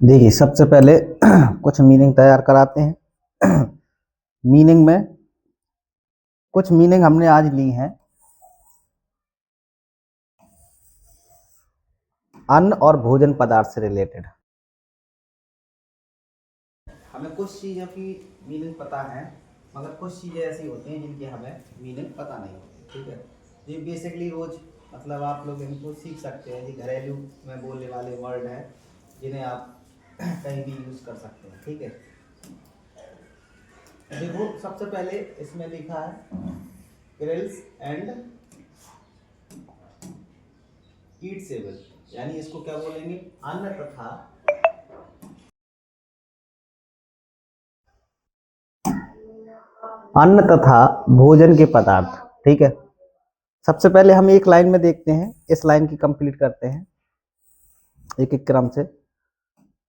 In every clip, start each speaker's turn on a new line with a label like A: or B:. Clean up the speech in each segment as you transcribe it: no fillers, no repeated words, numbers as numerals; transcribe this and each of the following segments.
A: देखिए, सबसे पहले कुछ मीनिंग तैयार कराते हैं। मीनिंग में कुछ मीनिंग हमने आज ली हैं अन्न और भोजन पदार्थ से रिलेटेड। हमें कुछ चीज़ों की मीनिंग पता है, मगर कुछ चीज़ें ऐसी होती हैं जिनकी हमें मीनिंग पता नहीं होती। ठीक है, ये बेसिकली रोज मतलब आप लोग इनको सीख सकते हैं। ये घरेलू में बोलने वाले वर्ड हैं जिन्हें आप कहीं भी यूज़ कर सकते हैं। ठीक है, देखो सबसे पहले इसमें लिखा है ग्रिल्स एंड ईटसेबल, यानी इसको क्या बोलेंगे? अन्न तथा भोजन के पदार्थ। ठीक है, सबसे पहले हम एक लाइन में देखते हैं, इस लाइन की कंप्लीट करते हैं एक एक क्रम से।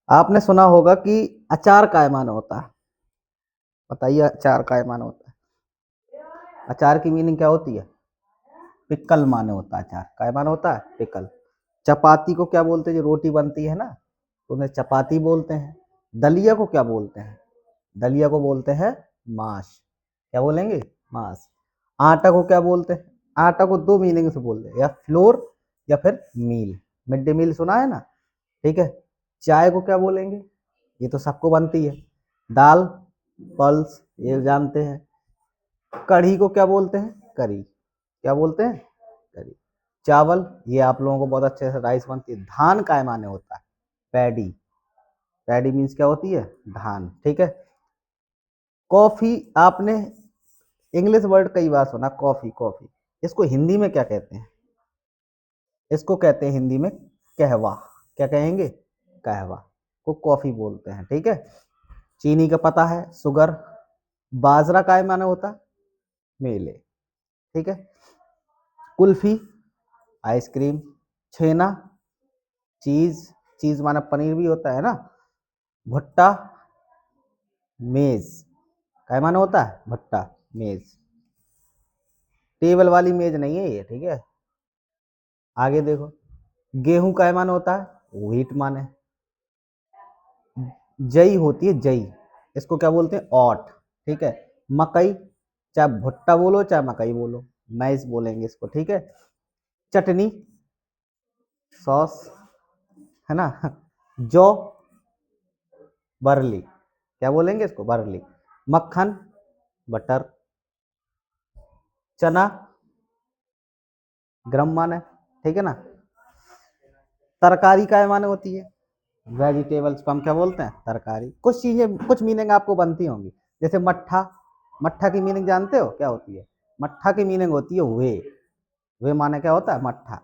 A: आपने सुना होगा कि अचार काय माने होता है, बताइए अचार काय माने होता है? अचार की मीनिंग क्या होती है? पिकल माने होता है। अचार काय माने होता है? पिकल। चपाती को क्या बोलते हैं? जो रोटी बनती है ना, तो उन्हें चपाती बोलते हैं। दलिया को क्या बोलते हैं? दलिया को बोलते हैं माश। क्या बोलेंगे? माश। आटा को क्या बोलते हैं? आटा को दो मीनिंग से बोलते हैं, या फ्लोर या फिर मील। मिड डे मील सुना है ना? ठीक है। चाय को क्या बोलेंगे? ये तो सबको बनती है, दाल, पल्स, ये जानते हैं। कढ़ी को क्या बोलते हैं? करी। क्या बोलते हैं? करी। चावल, ये आप लोगों को बहुत अच्छे से राइस बनती है। धान काय माने होता है? पैडी। पैडी मीन्स क्या होती है? धान। ठीक है। कॉफी, आपने इंग्लिश वर्ड कई बार सुना, कॉफी। कॉफी, इसको हिंदी में क्या कहते हैं? इसको कहते हैं हिंदी में कहवा। क्या कहेंगे? कहवा को कॉफी बोलते हैं। ठीक है। चीनी का पता है, शुगर। बाजरा काय माने होता है? मेले। ठीक है। कुल्फी, आइसक्रीम। छेना, चीज। चीज माना पनीर भी होता है ना। भुट्टा, मेज। काय माने होता है? भुट्टा, मेज। टेबल वाली मेज नहीं है ये। ठीक है, आगे देखो। गेहूं काय माने होता है? व्हीट माने। जई होती है जई, इसको क्या बोलते हैं? ऑट। ठीक है। मकई, चाहे भुट्टा बोलो चाहे मकई बोलो, मैस बोलेंगे इसको। ठीक है। चटनी, सॉस, है ना। जौ, बरली। क्या बोलेंगे इसको? बरली। मक्खन, बटर। चना, गरम माने। ठीक है ना। तरकारी काय माने होती है? वेजिटेबल्स को हम क्या बोलते हैं? तरकारी। कुछ चीजें, कुछ मीनिंग आपको बनती होंगी, जैसे मट्ठा। मट्ठा की मीनिंग जानते हो क्या होती है? मट्ठा की मीनिंग होती है वे। वे माने क्या होता है? मट्ठा।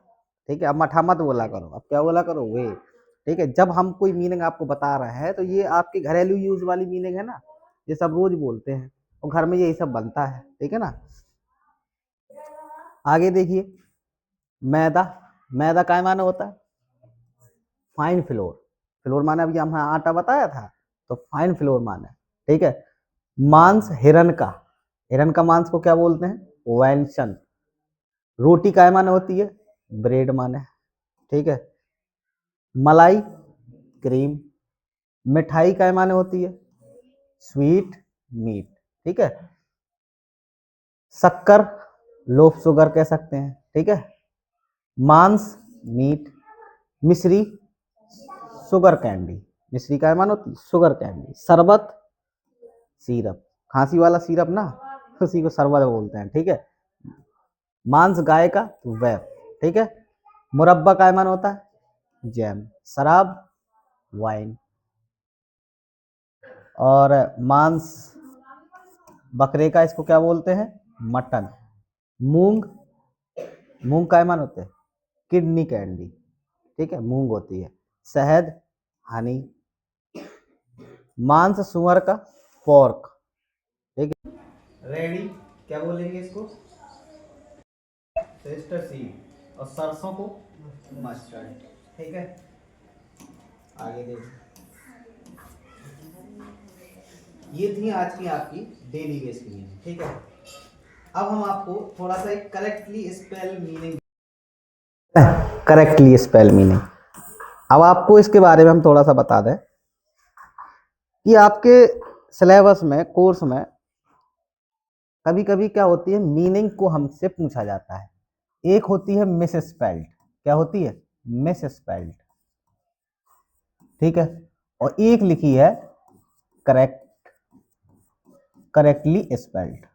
A: ठीक है, अब मट्ठा मत बोला करो, अब क्या बोला करो? वे। ठीक है, जब हम कोई मीनिंग आपको बता रहे हैं तो ये आपके घरेलू यूज वाली मीनिंग है ना, ये सब रोज बोलते हैं और घर में यही सब बनता है। ठीक है ना। आगे देखिए, मैदा। मैदा काय माने होता है? Fine floor. फ्लोर माने अभी हम आटा बताया था, तो फाइन फ्लोर माने। ठीक है। मांस, हिरन का। हिरन का मांस को क्या बोलते हैं? वैंसन। रोटी काय माने होती है? ब्रेड माने। ठीक है। मलाई, क्रीम। मिठाई काय माने होती है? Sweet, meat. ठीक है। शक्कर, लोफ शुगर कह सकते हैं। ठीक है। मांस, मीट। मिश्री, शुगर कैंडी। मिश्री काय माने होती है? Sugar candy. शरबत, सीरप। खांसी वाला सीरप ना, उसी को शरबत बोलते हैं। ठीक है। मांस गाय का, तो वैप। ठीक है। मुरब्बा काय माने होता है? जैम। शराब, वाइन। और मांस बकरे का, इसको क्या बोलते हैं? मटन। मूंग, मूंग काय मान होते हैं? Kidney candy. ठीक है, मूंग होती है। शहद, हनी। मांस सुअर का, पोर्क। ठीक है। रेडी, क्या बोलेंगे इसको? सेस्टर सीड। और सरसों को मस्टर्ड। ठीक है, आगे देखो। ये थी आज की आपकी डेली बेस की मीनिंग। ठीक है, अब हम आपको थोड़ा सा एक correctly spell meaning, correctly spell meaning. अब आपको इसके बारे में हम थोड़ा सा बता दें। कि आपके सिलेबस में, कोर्स में कभी कभी क्या होती है, मीनिंग को हमसे पूछा जाता है। एक होती है मिस स्पेल्ड, क्या होती है, मिस स्पेल्ड, ठीक है, और एक लिखी है करेक्टली स्पेल्ड,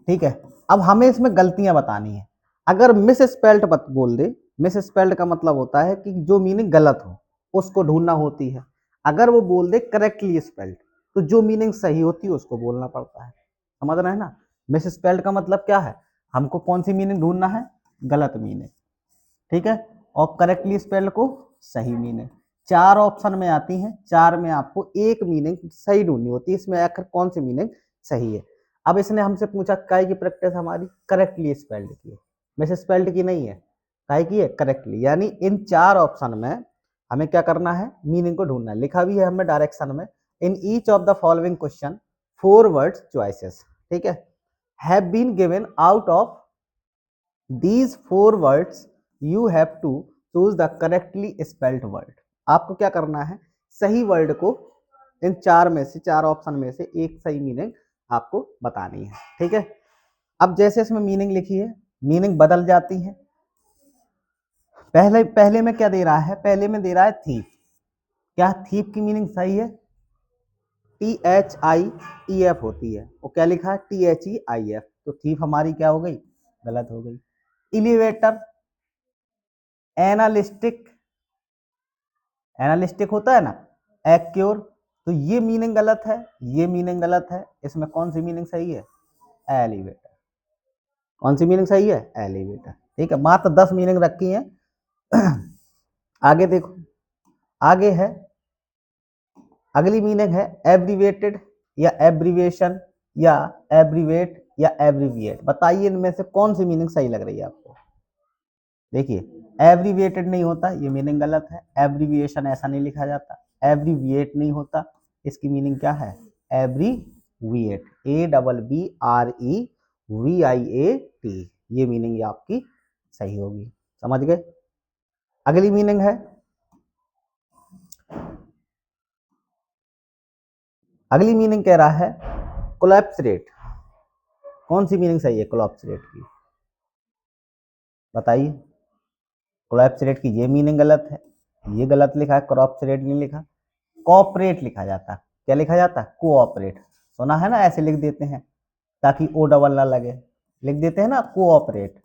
A: ठीक है। अब हमें इसमें गलतियां बतानी है। अगर मिस स्पेल्ड बोल दे, मिस स्पेल्ड का मतलब होता है कि जो मीनिंग गलत हो उसको ढूंढना होती है। अगर वो बोल दे करेक्टली स्पेल्ड, तो जो मीनिंग सही होती है उसको बोलना पड़ता है। समझ रहे हैं ना। मिस स्पेल्ड का मतलब क्या है, हमको कौन सी मीनिंग ढूंढना है, गलत मीनिंग, ठीक है, और करेक्टली स्पेल्ड को सही मीनिंग। चार ऑप्शन में आती हैं, चार में आपको एक मीनिंग सही ढूंढनी होती है, इसमें आखिर कौन सी मीनिंग सही है। अब इसने हमसे पूछा काय की प्रैक्टिस हमारी करेक्टली स्पेल्ड की है, मिस स्पेल्ड की नहीं है, काय की है, करेक्टली। यानी इन चार ऑप्शन में हमें क्या करना है, मीनिंग को ढूंढना है। लिखा भी है हमने डायरेक्शन में, in each of the following question 4 words choices, ठीक है, have been given out of these 4 words you have to choose the correctly spelled word। आपको क्या करना है, सही वर्ड को इन चार में से, चार ऑप्शन में से एक सही मीनिंग आपको बतानी है, ठीक है। अब जैसे इसमें मीनिंग लिखी है, मीनिंग बदल जाती है। पहले में क्या दे रहा है, पहले में दे रहा है थीफ। क्या थीफ की मीनिंग सही है, THIEF होती है, वो क्या लिखा है, THEIF, तो थीफ हमारी क्या हो गई, गलत हो गई। एलिवेटर, एनालिस्टिक, एनालिस्टिक होता है ना, एक्योर, तो ये मीनिंग गलत है, ये मीनिंग गलत है। इसमें कौन सी मीनिंग सही है, एलिवेटर। कौन सी मीनिंग सही है, एलिवेटर, ठीक है। मात्र 10 मीनिंग रखी है। आगे देखो, आगे है, अगली मीनिंग है एब्रीवेटेड या एब्रीवेशन या एब्रीवेट या एब्रीविएट। बताइए इनमें से कौन सी मीनिंग सही लग रही है आपको। देखिए, एब्रीविएटेड नहीं होता, ये मीनिंग गलत है। एब्रीविएशन ऐसा नहीं लिखा जाता। एब्रीविएट नहीं होता, इसकी मीनिंग क्या है, एब्रीविएट, ABBREVIAT, ये मीनिंग आपकी सही होगी। समझ गए। अगली मीनिंग है, अगली मीनिंग कह रहा है कोलैप्स रेट। कौन सी मीनिंग सही है कोलैप्स रेट की, बताइए। कोलैप्स रेट की ये मीनिंग गलत है, ये गलत लिखा है, कोलैप्स रेट नहीं लिखा, कोऑपरेट लिखा जाता। क्या लिखा जाता, कोऑपरेट। सुना है ना, ऐसे लिख देते हैं ताकि ओ डबल ना लगे, लिख देते हैं ना, कोऑपरेट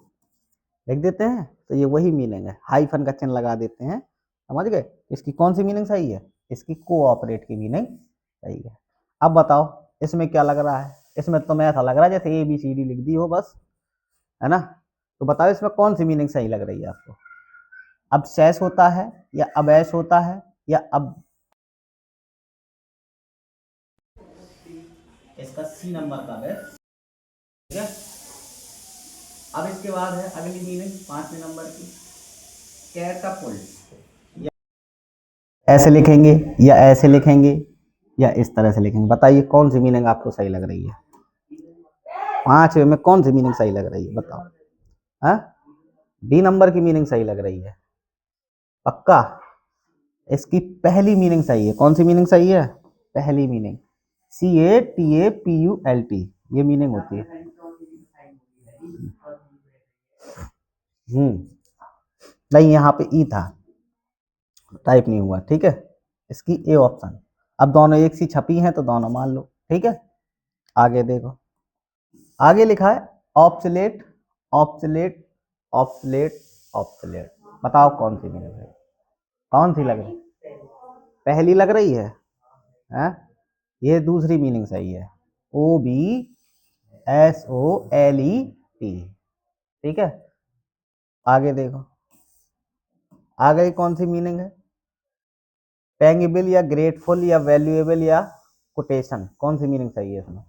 A: लिख देते हैं, तो ये वही मीनिंग है, हाइफन का चिन्ह लगा देते हैं। समझ गए। इसकी कौन सी मीनिंग सही है, इसकी कोऑपरेट की मीनिंग सही है। अब बताओ इसमें क्या लग रहा है, इसमें तो मैं ऐसा लग रहा है जैसे ABCD लिख दी हो बस, है ना। तो बताओ इसमें कौन सी मीनिंग सही लग रही है आपको। अब सैस होता है या अबैस होता है या अब, इसका C नंबर का है, ठीक है। अब इसके बाद है अगली मीनिंग 5वें नंबर की, कैटापुल्ट। ऐसे लिखेंगे या ऐसे लिखेंगे या इस तरह से लिखेंगे, बताइए कौन सी मीनिंग आपको सही लग रही है। 5वें में कौन सी मीनिंग सही लग रही है बताओ। हाँ, D नंबर की मीनिंग सही लग रही है, पक्का। इसकी पहली मीनिंग सही है, कौन सी मीनिंग सही है, पहली मीनिंग, CATAPULT, ये मीनिंग होती है। नहीं, यहाँ पे ई था, टाइप नहीं हुआ, ठीक है। इसकी ए ऑप्शन। अब दोनों एक सी छपी हैं तो दोनों मान लो, ठीक है। आगे देखो, आगे लिखा है ऑब्सोलेट, ऑब्सोलेट, ऑब्सोलेट, ऑब्सोलेट। बताओ कौन सी मीनिंग है, कौन सी लग रही, पहली लग रही है? ये दूसरी मीनिंग सही है, OBSOLET, ठीक है। आगे देखो, आगे कौन सी मीनिंग है, टेंगिबल या ग्रेटफुल या वैल्यूएबल या कोटेशन, कौन सी मीनिंग सही है इसमें।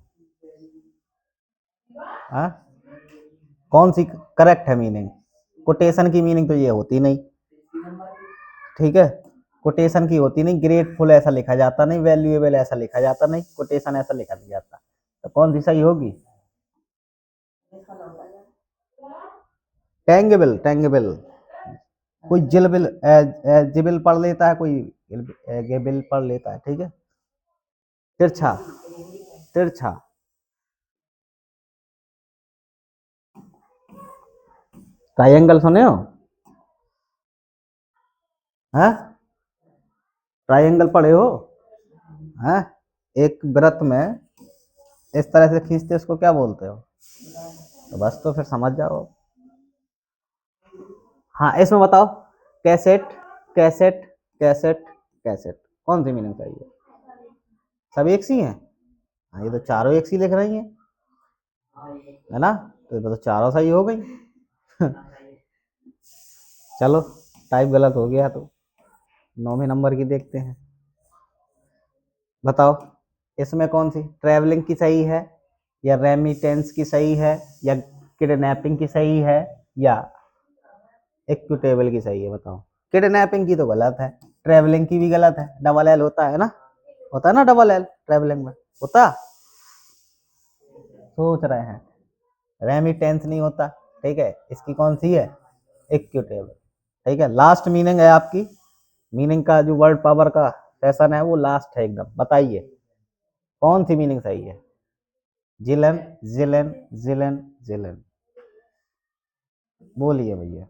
A: हाँ, कौन सी करेक्ट है मीनिंग, कोटेशन की मीनिंग तो ये होती नहीं, ठीक है। कोटेशन की होती नहीं, ग्रेटफुल ऐसा लिखा जाता नहीं, वैल्यूएबल ऐसा लिखा जाता नहीं, कोटेशन ऐसा लिखा नहीं जाता, तो कौन सी सही होगी, टेंगिबल, टेंगिबल। कोई जिलबिल जिबिल पढ़ लेता है, कोई गेबिल पढ़ लेता है, ठीक है। तिरछा, तिरछा, ट्रायंगल सुने हो? हैं? ट्रायंगल पढ़े हो? हैं? एक वृत्त में इस तरह से खींचते उसको क्या बोलते हो? तो बस, तो फिर समझ जाओ। हाँ, इसमें बताओ, कैसेट, कैसेट, कैसेट, कैसेट, कौन सी मीनिंग चाहिए? सब एक सी हैं? हाँ, ये तो चारों एक सी लिख रही हैं, है ना? तो चारों सही हो गई। चलो, टाइप गलत हो गया तो 9वें नंबर की देखते हैं। बताओ, इसमें कौन सी ट्रैवलिंग की सही है, या रेमिटेंस की सही है, या किडनैपिंग की सही है, या इक्विटेबल की सही है? बताओ। किडनैपिंग की तो गलत है, ट्रैवलिंग की भी गलत है, डबल एल होता है ना, होता है ना डबल एल ट्रैवलिंग में, होता? सोच रहे हैं, रेमिटेंस नहीं होता, ठीक है। इसकी कौन सी है? इक्विटेबल, ठीक है। लास्ट मीनिंग है आपकी, मीनिंग का जो वर्ड पावर का सेशन है वो लास्ट है एकदम। बताइए कौन सी मीनिंग सही है? जिलन, जिलन, जिलन, जिलन, बोलिए भैया।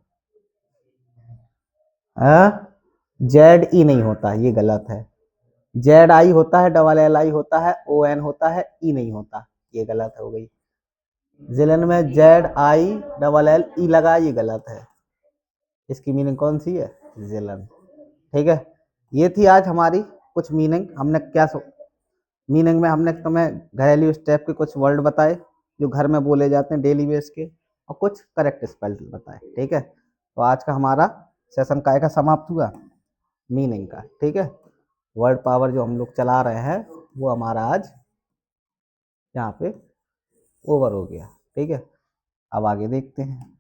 A: जेड ई नहीं होता, ये गलत है। जेड आई होता है, डबल एल आई होता है, ओ एन होता है, ई नहीं होता, ये गलत हो गई। जिलन में Z I double L E लगा, ये गलत है। इसकी मीनिंग कौन सी है? जिलन, ठीक है। ये थी आज हमारी कुछ मीनिंग। हमने क्या मीनिंग में हमने तुम्हें घरेलू स्टेप के कुछ वर्ड बताए जो घर में बोले जाते हैं डेली बेस के, और कुछ करेक्ट स्पेल बताए, ठीक है। तो आज का हमारा सेशन काय का समाप्त हुआ? मीनिंग का, ठीक है। वर्ड पावर जो हम लोग चला रहे हैं वो हमारा आज यहाँ पे ओवर हो गया, ठीक है। अब आगे देखते हैं।